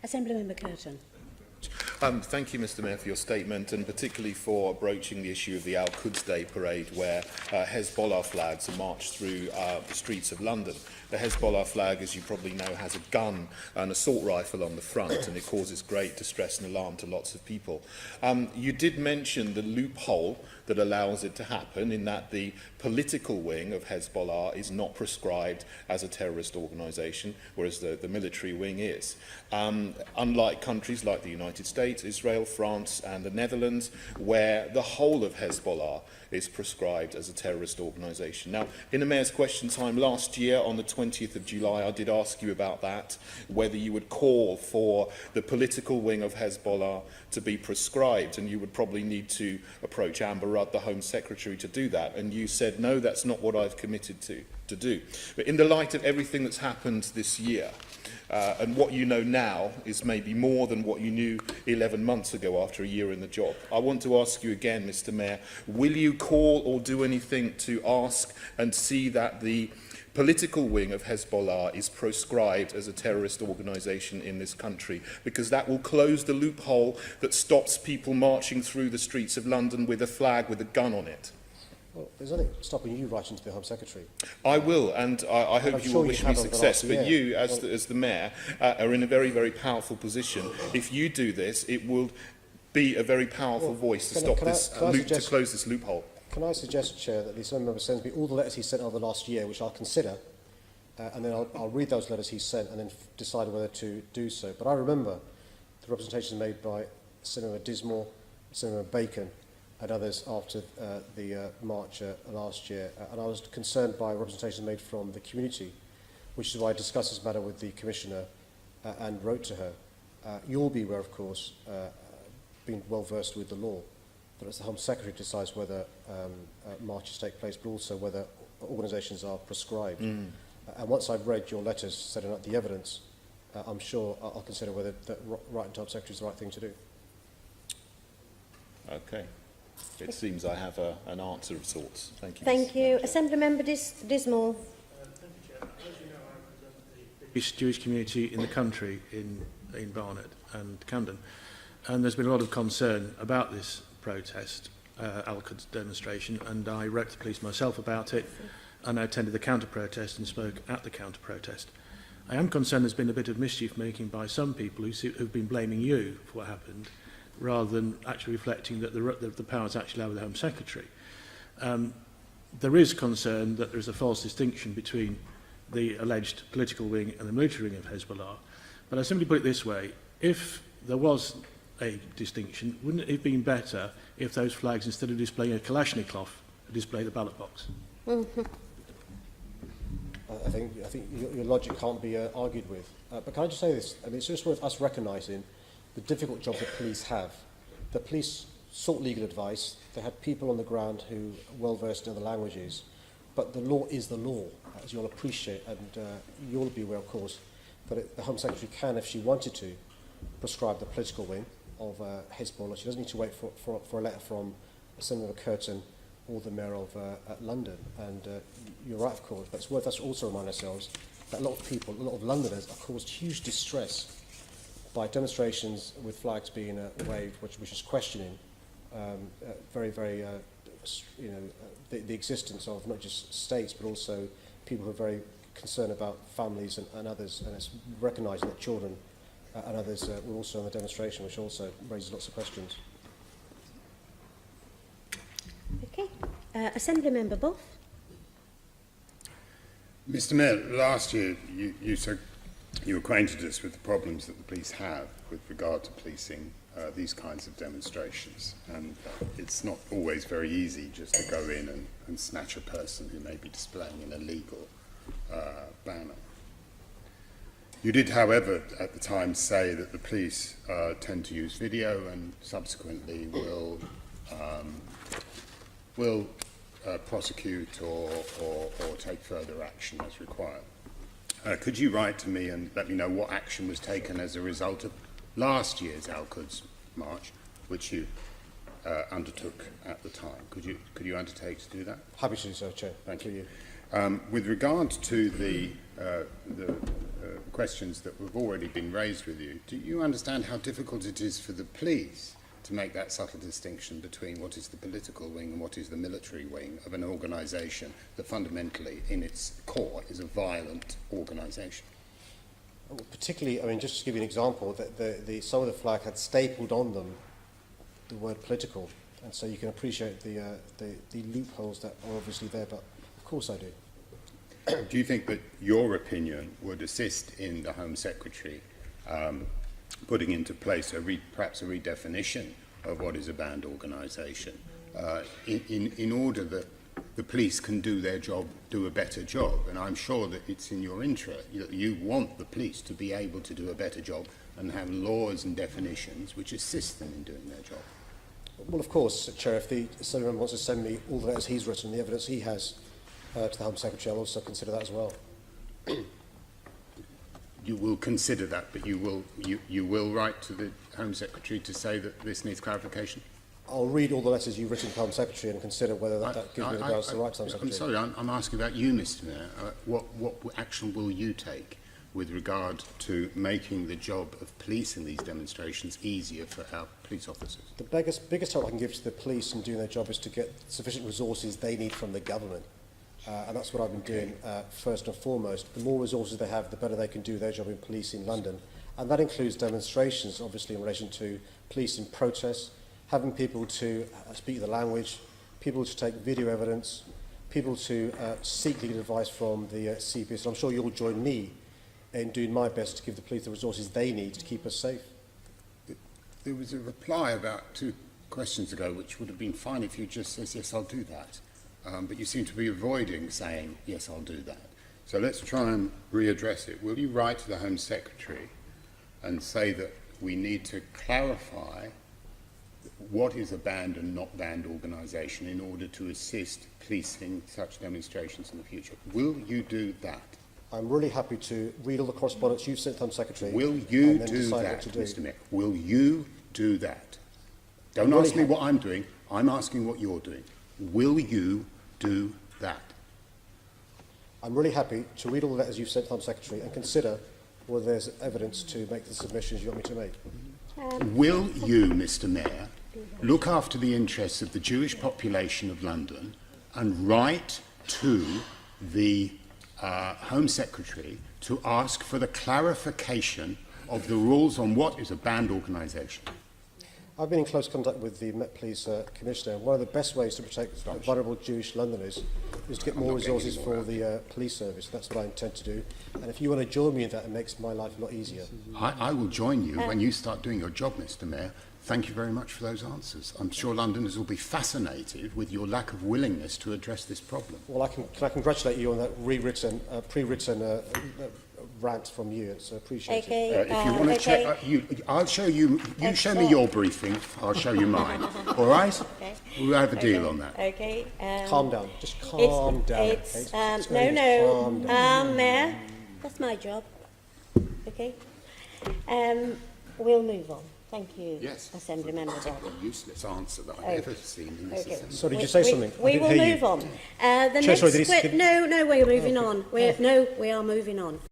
Assemblymember Curtin. Thank you, Mr Mayor, for your statement, and particularly for broaching the issue of the Al-Quds Day parade, where Hezbollah flags are marched through the streets of London. The Hezbollah flag, as you probably know, has a gun, an assault rifle on the front, and it causes great distress and alarm to lots of people. You did mention the loophole that allows it to happen, in that the political wing of Hezbollah is not prescribed as a terrorist organisation, whereas the military wing is. Unlike countries like the United States, Israel, France and the Netherlands, where the whole of Hezbollah is prescribed as a terrorist organisation. Now, in the Mayor's question time last year, on the 20th of July, I did ask you about that, whether you would call for the political wing of Hezbollah to be prescribed, and you would probably need to approach Amber Rudd, the Home Secretary, to do that. And you said, no, that's not what I've committed to do. But in the light of everything that's happened this year, and what you know now is maybe more than what you knew 11 months ago after a year in the job, I want to ask you again, Mr Mayor, will you call or do anything to ask and see that the political wing of Hezbollah is proscribed as a terrorist organisation in this country? Because that will close the loophole that stops people marching through the streets of London with a flag with a gun on it. Well, there's nothing stopping you writing to the Home Secretary. I will, and I hope you will wish me success. But you, as the Mayor, are in a very, very powerful position. If you do this, it will be a very powerful voice to stop this to close this loophole. Can I suggest, Chair, that the Assembly member sends me all the letters he sent over the last year, which I'll consider, and then I'll read those letters he sent and then decide whether to do so. But I remember the representations made by Senator Dismore, Senator Bacon, and others after the march last year, and I was concerned by representations made from the community, which is why I discussed this matter with the Commissioner and wrote to her. You'll be aware, of course, being well versed with the law, that as the Home Secretary decides whether marches take place, but also whether organisations are prescribed. And once I've read your letters setting out the evidence, I'm sure I'll consider whether that writing to Home Secretary is the right thing to do. Okay. It seems I have an answer of sorts. Thank you. Thank you. Assemblymember Dismore. Thank you, Chair. As you know, I represent the Jewish community in the country, in Barnet and Camden. And there's been a lot of concern about this protest, Al-Quds demonstration, and I wrote to the police myself about it, and I attended the counter-protest and spoke at the counter-protest. I am concerned there's been a bit of mischief making by some people who've been blaming you for what happened, rather than actually reflecting that the powers actually lie with the Home Secretary. There is concern that there is a false distinction between the alleged political wing and the military wing of Hezbollah. But I simply put it this way: if there was a distinction, wouldn't it have been better if those flags, instead of displaying a Kalashnikov, displayed the ballot box? I think your logic can't be argued with. But can I just say this? I mean, it's just worth us recognising the difficult job that police have. The police sought legal advice. They had people on the ground who are well versed in other languages. But the law is the law, as you'll appreciate, and you'll be aware, of course, that the Home Secretary can, if she wanted to, prescribe the political wing of Hezbollah. She doesn't need to wait for a letter from Senator Curtin or the Mayor of London. And you're right, of course, but it's worth us also remind ourselves that a lot of people, a lot of Londoners, are caused huge distress by demonstrations with flags being waved, which is questioning the existence of not just states, but also people who are very concerned about families and others, and it's recognising that children and others were also in the demonstration, which also raises lots of questions. Okay. Assemblymember Buff. Mr Mayor, last year you acquainted us with the problems that the police have with regard to policing these kinds of demonstrations, and it's not always very easy just to go in and snatch a person who may be displaying an illegal banner. You did, however, at the time say that the police tend to use video and subsequently will prosecute or take further action as required. Could you write to me and let me know what action was taken as a result of last year's Al-Quds march, which you undertook at the time? Could you undertake to do that? Happy to do so, Chair. Thank you. With regard to the questions that have already been raised with you, do you understand how difficult it is for the police to make that subtle distinction between what is the political wing and what is the military wing of an organisation that fundamentally, in its core, is a violent organisation? Particularly, I mean, just to give you an example, that some of the flag had stapled on them the word political, and so you can appreciate the loopholes that are obviously there, but of course I do. Do you think that your opinion would assist in the Home Secretary putting into place perhaps a redefinition of what is a banned organisation in order that the police can do their job, do a better job? And I'm sure that it's in your interest, you want the police to be able to do a better job and have laws and definitions which assist them in doing their job. Well, of course, Chair, if the Assembly Member wants to send me all the letters he's written, the evidence he has to the Home Secretary, I'll also consider that as well. You will consider that, but you will write to the Home Secretary to say that this needs clarification? I'll read all the letters you've written to the Home Secretary and consider whether that gives me the grounds to write to the Home Secretary. I'm sorry, I'm asking about you, Mr Mayor. What action will you take with regard to making the job of police in these demonstrations easier for our police officers? The biggest help I can give to the police in doing their job is to get sufficient resources they need from the government. And that's what I've been doing first and foremost. The more resources they have, the better they can do their job in police in London. And that includes demonstrations, obviously, in relation to police in protests, having people to speak the language, people to take video evidence, people to seek legal advice from the CPS. And I'm sure you'll join me in doing my best to give the police the resources they need to keep us safe. There was a reply about 2 questions ago, which would have been fine if you just said, yes, I'll do that. But you seem to be avoiding saying, yes, I'll do that. So let's try and readdress it. Will you write to the Home Secretary and say that we need to clarify what is a banned and not banned organisation in order to assist policing such demonstrations in the future? Will you do that? I'm really happy to read all the correspondence you've sent to the Home Secretary. Will you and then do decide that, what to do. Mr Mayor? Will you do that? Don't ask me what I'm doing. I'm asking what you're doing. Will you do that? I'm really happy to read all the letters you've sent to the Home Secretary and consider whether there's evidence to make the submissions you want me to make. Will you, Mr Mayor, look after the interests of the Jewish population of London and write to the Home Secretary to ask for the clarification of the rules on what is a banned organisation? I've been in close contact with the Met Police Commissioner, and one of the best ways to protect vulnerable Jewish Londoners is to get more resources for the police service. That's what I intend to do. And if you want to join me in that, it makes my life a lot easier. I will join you when you start doing your job, Mr Mayor. Thank you very much for those answers. I'm sure Londoners will be fascinated with your lack of willingness to address this problem. Well, can I congratulate you on that pre-written rant from you. It's appreciated. Okay. If you want to check, I'll show you. You show me your briefing. I'll show you mine. All right? Okay. We'll have a deal on that. Okay. Calm down. Just calm down. It's, okay? no. Calm down. Mayor, that's my job. Okay. We'll move on. Thank you, Yes. Assembly Member Bob. A useless answer that I've ever seen in this assembly. Sorry, did you say something? I We didn't will hear you. move on. Chair, sorry, did he skip- No, we're moving on. We are moving on.